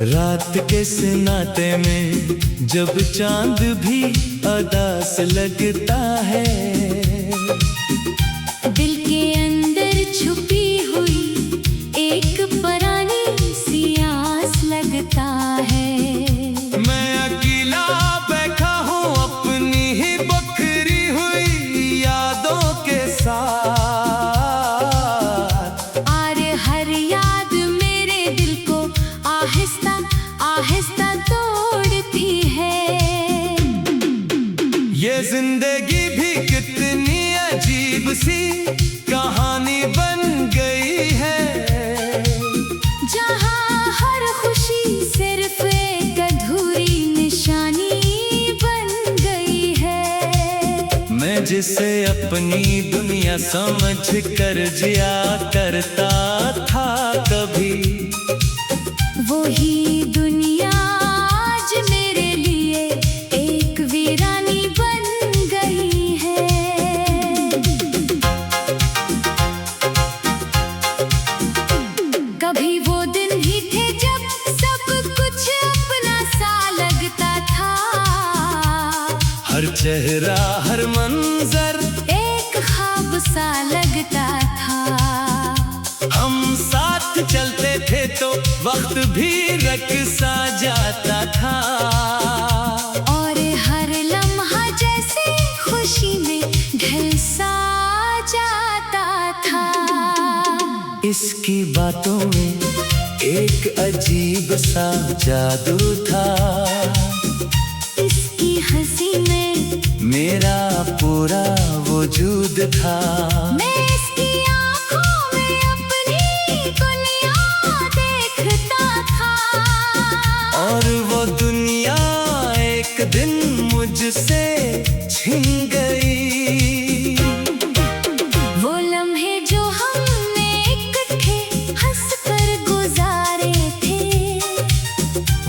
रात के सन्नाटे में जब चांद भी उदास लगता है, दिल के अंदर छुपी हुई एक पुरानी सी आस लगता है। मैं अकेला बैठा हूँ अपनी ही बखरी हुई यादों के साथ। और हर याद मेरे दिल को आहिस्ता आहिस्ता तोड़ती है। ये जिंदगी भी कितनी अजीब सी कहानी बन गई है, जहाँ हर खुशी सिर्फ एक अधूरी निशानी बन गई है। मैं जिसे अपनी दुनिया समझ कर जिया करता था कभी, वही दुनिया आज मेरे लिए एक वीरानी बन गई है। कभी वो दिन भी थे जब सब कुछ अपना सा लगता था, हर चेहरा हर मंजर एक ख्वाब सा लगता था। हम साथ चलते थे तो वक्त भी रक़्सा जाता था, और हर लम्हा जैसे खुशी में ढल सा जाता था। इसकी बातों में एक अजीब सा जादू था, इसकी हंसी में मेरा पूरा वजूद था। मैं इसकी आँखों में अपनी दुनिया देखता था, और वो दुनिया एक दिन मुझसे छिन गई। वो लम्हे जो हमने इकट्ठे हंस कर गुजारे थे,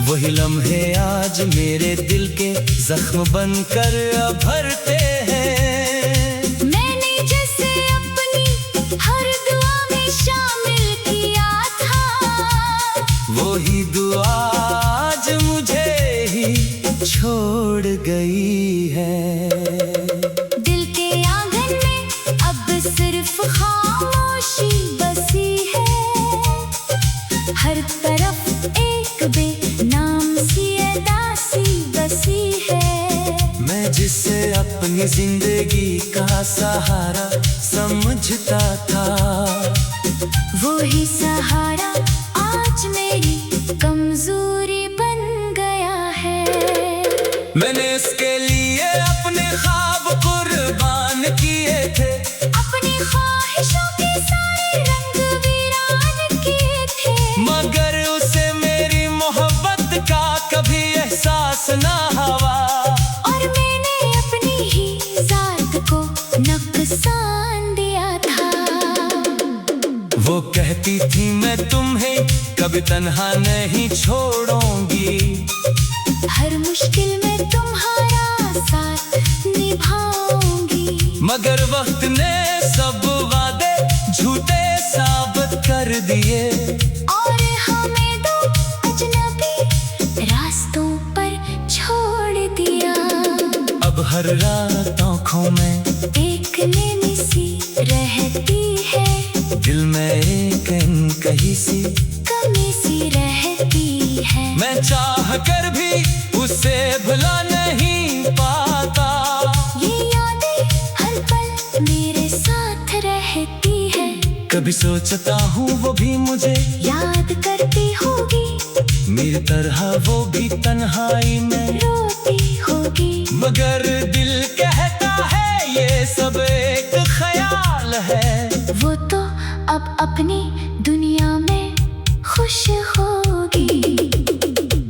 वही लम्हे आज मेरे दिल के जख्म बनकर भरते हैं। मैंने जैसे अपनी हर दुआ में शामिल किया था, वही दुआ आज मुझे ही छोड़ गई है। दिल के आंगन में अब सिर्फ खामोशी बसी है, हर तरफ एक बेनाम सी उदासी बसी है। मैं जिसे अपनी जिंदगी का सहारा समझता था, वही सहारा आज मेरी कमजोरी बन गया है। मैंने इसके लिए अपने ख्वाब कुर्बान किए थे, अपनी ख्वाहिशों के सारे रंग वीरान किए थे, मगर उसे मेरी मोहब्बत का कभी एहसास ना हुआ। और मैंने अपनी ही जात को नुकसान दिया था। वो कहती थी मैं तुम्हें कभी तन्हा नहीं छोड़ूंगी, हर मुश्किल में तुम्हारा साथ निभाऊंगी, मगर वक्त ने सब वादे झूठे साबित कर दिए। और हमें दो अजनबी रास्तों पर छोड़ दिया। अब हर रात आँखों में एक नैनी सी रहती है, दिल में एक कहीं सी कमी सी रहती है। मैं चाह कर भी उसे भुला नहीं पाता। ये यादें हर पल मेरे साथ रहती है, कभी सोचता हूँ वो भी मुझे याद करती होगी, मेरी तरह वो भी तन्हाई में रोती होगी। मगर दिल कहता है ये सब एक ख्याल है। वो तो अब अपनी दुनिया में खुश होगी।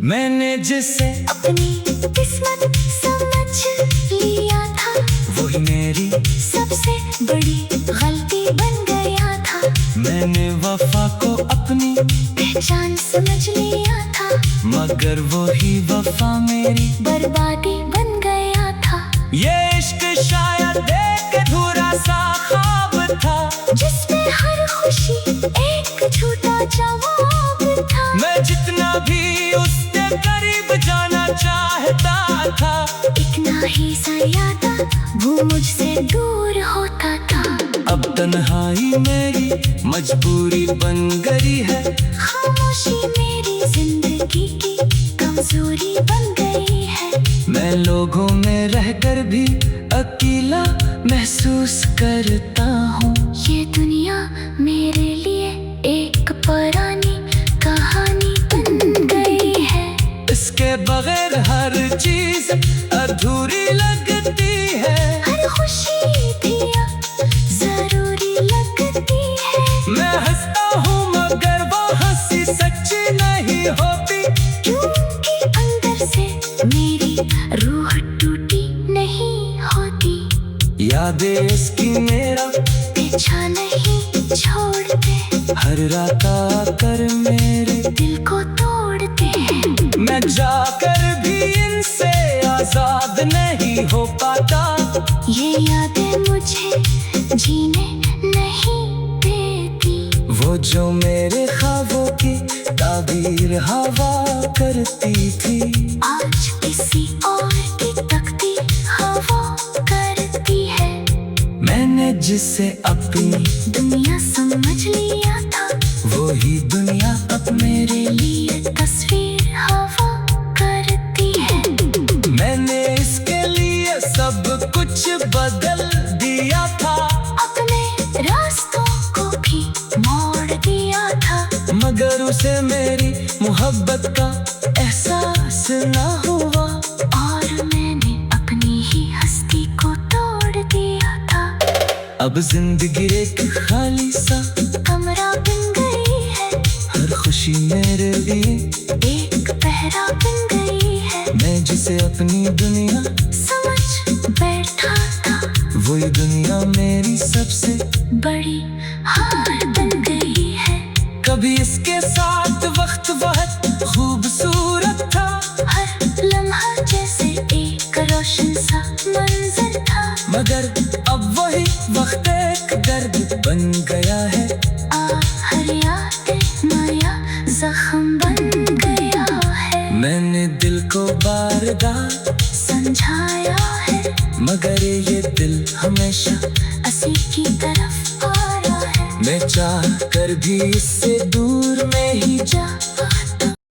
मैंने जिसे अपनी किस्मत समझ लिया था, वही मेरी सबसे बड़ी गलती बन गया था। मैंने वफा को अपनी पहचान समझ लिया था, मगर वही वफा मेरी बर्बादी बन गया था। ये इश्क शायद एक अधूरा सा ख्वाब था, जिसमें हर खुशी एक झूठा जवाब था। मैं जितना भी चाहता था। इतना ही ज्यादा वो मुझसे दूर होता था। अब तन्हाई मेरी मजबूरी बन गई है। खामोशी मेरी जिंदगी की कमजोरी बन गई है। मैं लोगों में रहकर भी अकेला महसूस करता हूँ। ये दुनिया मेरे लिए एक पुरानी कहानी बन गई है। इसके बगैर हर चीज अधूरी लगती है। हर खुशी भी अब जरूरी लगती है। मैं हंसता हूँ मगर वो हंसी सच्ची नहीं होती। क्योंकि अंदर से मेरी रूह टूटी नहीं होती। यादें इसकी मेरा पीछा नहीं छोड़ते। हर रात आकर मेरे दिल को तोड़ते हैं। मैं जाकर भी इनसे आजाद नहीं हो पाता। ये यादें मुझे जीने नहीं देती। वो जो मेरे ख्वाबों की ताबीर हवा करती थी, आज किसी और की तकदीर हवा करती है। मैंने जिसे अपनी दुनिया समझ लिया था, वही दुनिया अब मेरे लिए तस्वीर हवा करती है। मैंने इसके लिए सब कुछ बदल दिया था। अपने रास्तों को भी मोड़ दिया था। मगर उसे मेरी मोहब्बत का एहसास ना हुआ। और मैंने अपनी ही हस्ती को तोड़ दिया था। अब जिंदगी एक खाली सा कमरा बन गई है। हर खुशी मेरे लिए एक पहरा बन गई है। मैं जिसे अपनी दुनिया समझ बैठा था, वही दुनिया मेरी सबसे बड़ी हार बन गई है। कभी इसके साथ वक्त बहुत खूबसूरत था। हर लम्हा जैसे एक रोशन सा मंजर था। मगर अब वही वक्त एक दर्द बन गया है। हर याद नया जख्म बन गया है। मैंने दिल को बार-बार समझाया है, मगर ये दिल हमेशा असी की तरफ आ रहा है। मैं चाह कर भी इससे